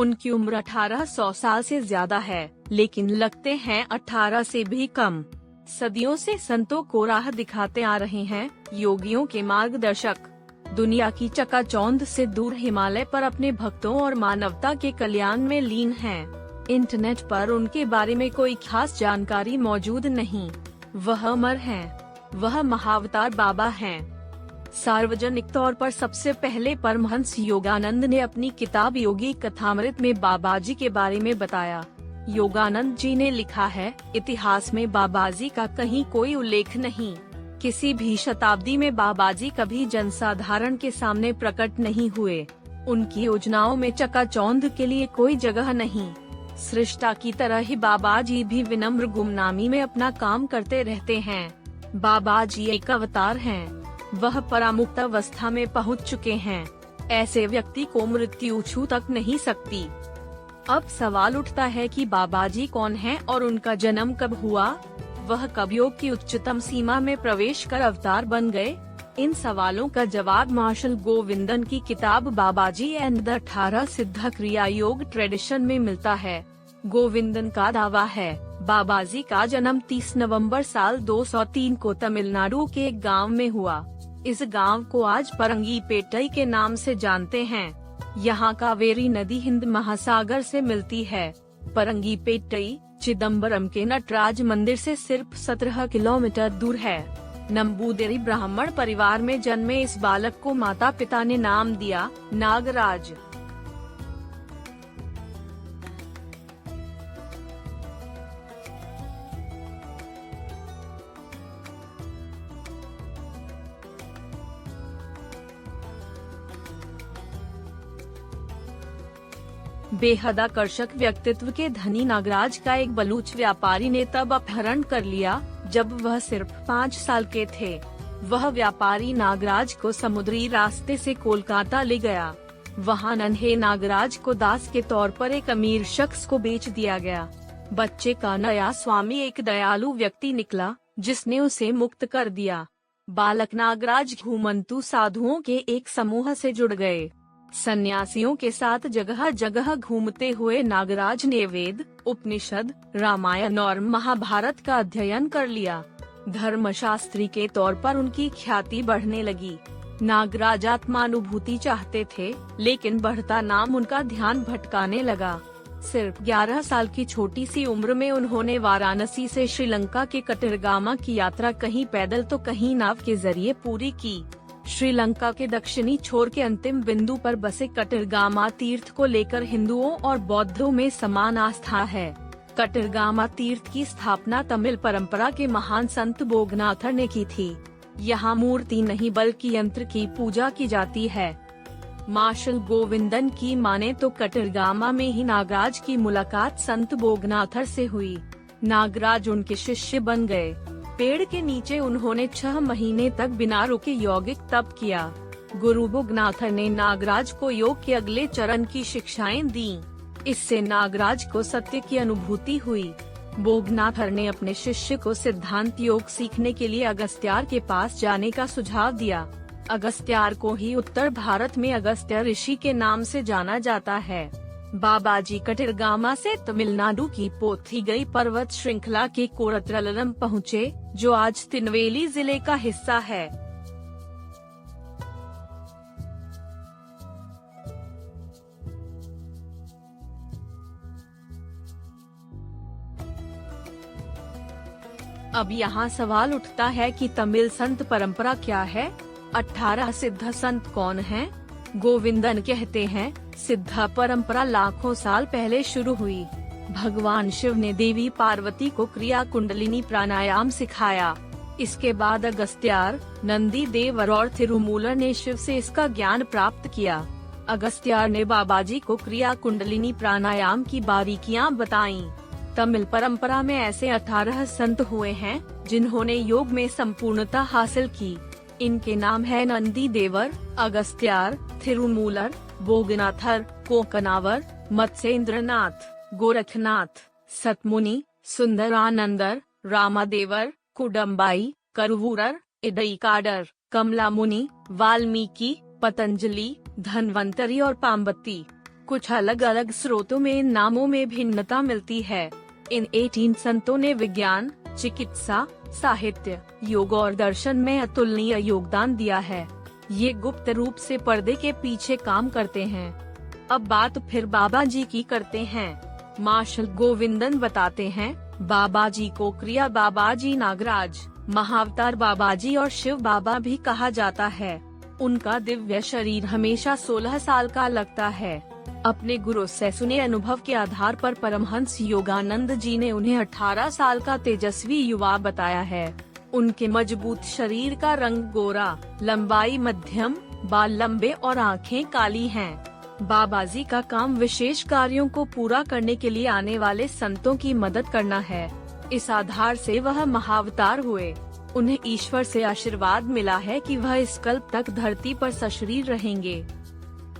उनकी उम्र 1800 साल से ज्यादा है, लेकिन लगते हैं 18 से भी कम। सदियों से संतों को राह दिखाते आ रहे हैं, योगियों के मार्गदर्शक। दुनिया की चकाचौंध से दूर हिमालय पर अपने भक्तों और मानवता के कल्याण में लीन हैं। इंटरनेट पर उनके बारे में कोई खास जानकारी मौजूद नहीं। वह अमर हैं। वह महाअवतार बाबा हैं। सार्वजनिक तौर पर सबसे पहले परमहंस योगानंद ने अपनी किताब योगी कथामृत में बाबाजी के बारे में बताया। योगानंद जी ने लिखा है, इतिहास में बाबाजी का कहीं कोई उल्लेख नहीं। किसी भी शताब्दी में बाबाजी कभी जनसाधारण के सामने प्रकट नहीं हुए। उनकी योजनाओं में चकाचौंध के लिए कोई जगह नहीं। सृष्टा की तरह ही बाबाजी भी विनम्र गुमनामी में अपना काम करते रहते हैं। बाबाजी एक अवतार हैं। वह परामुक्त अवस्था में पहुंच चुके हैं। ऐसे व्यक्ति को मृत्यु छू तक नहीं सकती। अब सवाल उठता है कि बाबाजी कौन हैं और उनका जन्म कब हुआ? वह कब योग की उच्चतम सीमा में प्रवेश कर अवतार बन गए? इन सवालों का जवाब मार्शल गोविंदन की किताब बाबाजी एंड द 18 सिद्ध क्रिया योग ट्रेडिशन में मिलता है। गोविंदन का दावा है, बाबाजी का जन्म 30 नवंबर साल 203 को तमिलनाडु के एक गांव में हुआ। इस गांव को आज परंगीपेट्टई के नाम से जानते हैं। यहाँ कावेरी नदी हिंद महासागर से मिलती है। परंगीपेट्टई चिदम्बरम के नटराज मंदिर से सिर्फ 17 किलोमीटर दूर है। नंबूदिरी ब्राह्मण परिवार में जन्मे इस बालक को माता पिता ने नाम दिया नागराज। बेहद आकर्षक व्यक्तित्व के धनी नागराज का एक बलूच व्यापारी ने तब अपहरण कर लिया जब वह सिर्फ 5 साल के थे। वह व्यापारी नागराज को समुद्री रास्ते से कोलकाता ले गया। वहां नन्हे नागराज को दास के तौर पर एक अमीर शख्स को बेच दिया गया। बच्चे का नया स्वामी एक दयालु व्यक्ति निकला, जिसने उसे मुक्त कर दिया। बालक नागराज घुमंतु साधुओं के एक समूह से जुड़ गए। सन्यासियों के साथ जगह जगह घूमते हुए नागराज ने वेद, उपनिषद, रामायण और महाभारत का अध्ययन कर लिया। धर्मशास्त्री के तौर पर उनकी ख्याति बढ़ने लगी। नागराज आत्मानुभूति चाहते थे, लेकिन बढ़ता नाम उनका ध्यान भटकाने लगा। सिर्फ 11 साल की छोटी सी उम्र में उन्होंने वाराणसी से श्रीलंका के कटरगामा की यात्रा कहीं पैदल तो कहीं नाव के जरिए पूरी की। श्रीलंका के दक्षिणी छोर के अंतिम बिंदु पर बसे कटरगामा तीर्थ को लेकर हिंदुओं और बौद्धों में समान आस्था है। कटरगामा तीर्थ की स्थापना तमिल परंपरा के महान संत बोगनाथर ने की थी। यहाँ मूर्ति नहीं बल्कि यंत्र की पूजा की जाती है। मार्शल गोविंदन की माने तो कटरगामा में ही नागराज की मुलाकात संत बोगनाथर से हुई। नागराज उनके शिष्य बन गए। पेड़ के नीचे उन्होंने 6 महीने तक बिना रुके यौगिक तप किया। गुरु बोगनाथर ने नागराज को योग के अगले चरण की शिक्षाएं दी। इससे नागराज को सत्य की अनुभूति हुई। बोगनाथर ने अपने शिष्य को सिद्धांत योग सीखने के लिए अगस्त्यार के पास जाने का सुझाव दिया। अगस्त्यार को ही उत्तर भारत में अगस्त्य ऋषि के नाम से जाना जाता है। बाबाजी कटरगामा से तमिलनाडु की पोथिगई पर्वत श्रृंखला के कोरत्रलम पहुँचे, जो आज तिनवेली जिले का हिस्सा है। अब यहाँ सवाल उठता है कि तमिल संत परंपरा क्या है? 18 सिद्ध संत कौन हैं? गोविंदन कहते हैं, सिद्ध परंपरा लाखों साल पहले शुरू हुई। भगवान शिव ने देवी पार्वती को क्रिया कुंडलिनी प्राणायाम सिखाया। इसके बाद अगस्त्यार, नंदी देवर और थिरुमूलर ने शिव से इसका ज्ञान प्राप्त किया। अगस्त्यार ने बाबाजी को क्रिया कुंडलिनी प्राणायाम की बारीकियां बताईं। तमिल परंपरा में ऐसे 18 संत हुए हैं जिन्होंने योग में संपूर्णता हासिल की। इनके नाम है नंदी देवर, अगस्त्यार, थिरुमूलर, बोगनाथर, कोकनावर, मत्स्येंद्रनाथ, गोरखनाथ, सतमुनि, सुंदरानंदर, रामादेवर, कुडम्बाई, करुवूरर, इडईकाडर, कमला मुनि, वाल्मीकि, पतंजलि, धन्वंतरी और पाम्बती। कुछ अलग अलग स्रोतों में इन नामों में भिन्नता मिलती है। इन 18 संतों ने विज्ञान, चिकित्सा, साहित्य, योग और दर्शन में अतुलनीय योगदान दिया है। ये गुप्त रूप से पर्दे के पीछे काम करते हैं। अब बात फिर बाबा जी की करते हैं। मार्शल गोविंदन बताते हैं, बाबा जी को क्रिया बाबा जी नागराज, महाअवतार बाबा जी और शिव बाबा भी कहा जाता है। उनका दिव्य शरीर हमेशा 16 साल का लगता है। अपने गुरु से सुने अनुभव के आधार पर परमहंस योगानंद जी ने उन्हें 18 साल का तेजस्वी युवा बताया है। उनके मजबूत शरीर का रंग गोरा, लंबाई मध्यम, बाल लंबे और आँखें काली हैं। बाबा जी का काम विशेष कार्यों को पूरा करने के लिए आने वाले संतों की मदद करना है। इस आधार से वह महाअवतार हुए। उन्हें ईश्वर से आशीर्वाद मिला है कि वह इस कल्प तक धरती पर सशरीर रहेंगे।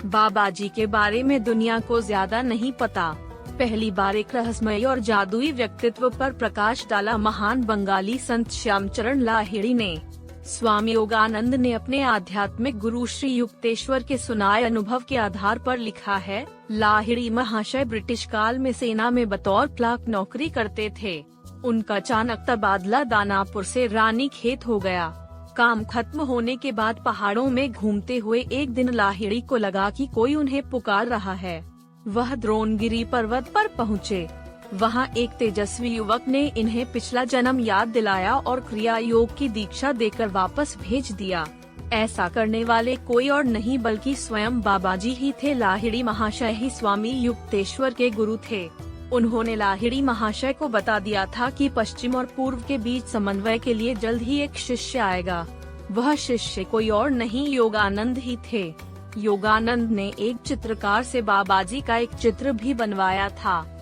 बाबा जी के बारे में दुनिया को ज्यादा नहीं पता। पहली बार एक रहस्यमय और जादुई व्यक्तित्व पर प्रकाश डाला महान बंगाली संत श्यामचरण लाहिड़ी ने। स्वामी योगानंद ने अपने आध्यात्मिक गुरु श्री युक्तेश्वर के सुनाए अनुभव के आधार पर लिखा है, लाहिड़ी महाशय ब्रिटिश काल में सेना में बतौर क्लर्क नौकरी करते थे। उनका अचानक तबादला दानापुर से रानीखेत हो गया। काम खत्म होने के बाद पहाड़ों में घूमते हुए एक दिन लाहिड़ी को लगा कि कोई उन्हें पुकार रहा है। वह द्रोणगिरी पर्वत पर पहुँचे। वहाँ एक तेजस्वी युवक ने इन्हें पिछला जन्म याद दिलाया और क्रिया योग की दीक्षा देकर वापस भेज दिया। ऐसा करने वाले कोई और नहीं बल्कि स्वयं बाबा जी ही थे। लाहिड़ी महाशय ही स्वामी युक्तेश्वर के गुरु थे। उन्होंने लाहिड़ी महाशय को बता दिया था कि पश्चिम और पूर्व के बीच समन्वय के लिए जल्द ही एक शिष्य आएगा। वह शिष्य कोई और नहीं योगानंद ही थे। योगानंद ने एक चित्रकार से बाबा जी का एक चित्र भी बनवाया था।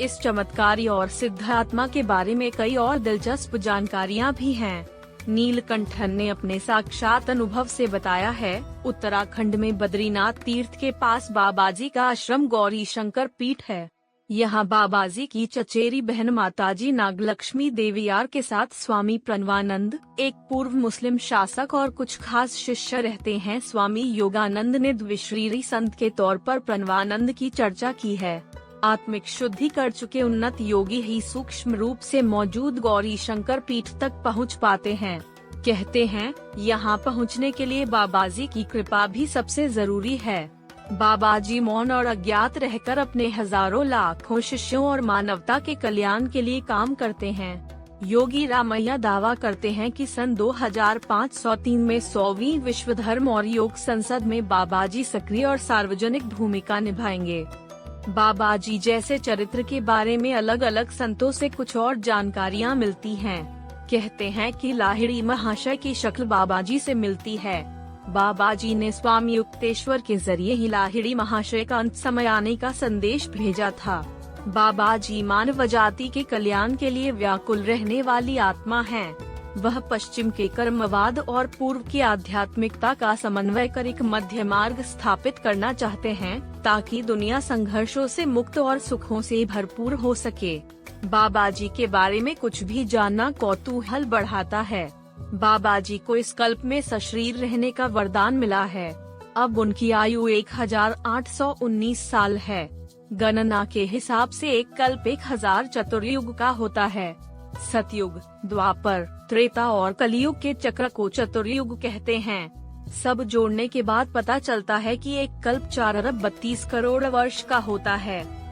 इस चमत्कारी और सिद्ध आत्मा के बारे में कई और दिलचस्प जानकारियाँ भी हैं। नीलकंठन ने अपने साक्षात अनुभव से बताया है, उत्तराखंड में बद्रीनाथ तीर्थ के पास बाबा जी का आश्रम गौरी शंकर पीठ है। यहाँ बाबा जी की चचेरी बहन माताजी नागलक्ष्मी देवियार के साथ स्वामी प्रणवानंद, एक पूर्व मुस्लिम शासक और कुछ खास शिष्य रहते हैं। स्वामी योगानंद ने द्विशरीरी संत के तौर पर प्रणवानंद की चर्चा की है। आत्मिक शुद्धि कर चुके उन्नत योगी ही सूक्ष्म रूप से मौजूद गौरी शंकर पीठ तक पहुँच पाते हैं। कहते हैं, यहाँ पहुँचने के लिए बाबा जी की कृपा भी सबसे जरूरी है। बाबा जी मौन और अज्ञात रहकर अपने हजारों लाखों शिष्यों और मानवता के कल्याण के लिए काम करते हैं। योगी रामैया दावा करते हैं कि सन 2503 में 100वीं विश्व धर्म और योग संसद में बाबा जी सक्रिय और सार्वजनिक भूमिका निभाएंगे। बाबा जी जैसे चरित्र के बारे में अलग अलग संतों से कुछ और जानकारियाँ मिलती हैं। कहते हैं कि लाहिड़ी महाशय की शक्ल बाबा जी से मिलती है। बाबा जी ने स्वामी युक्तेश्वर के जरिए ही लाहिड़ी महाशय का अंत समय आने का संदेश भेजा था। बाबा जी मानव जाति के कल्याण के लिए व्याकुल रहने वाली आत्मा हैं। वह पश्चिम के कर्मवाद और पूर्व की आध्यात्मिकता का समन्वय कर एक मध्य मार्ग स्थापित करना चाहते हैं, ताकि दुनिया संघर्षों से मुक्त और सुखों से भरपूर हो सके। बाबा जी के बारे में कुछ भी जानना कौतूहल बढ़ाता है। बाबा जी को इस कल्प में सशरीर रहने का वरदान मिला है। अब उनकी आयु 1819 साल है। गणना के हिसाब से एक कल्प 1000 चतुर्युग का होता है। सतयुग, द्वापर, त्रेता और कलियुग के चक्र को चतुर्युग कहते हैं। सब जोड़ने के बाद पता चलता है कि एक कल्प 4 अरब 32 करोड़ वर्ष का होता है।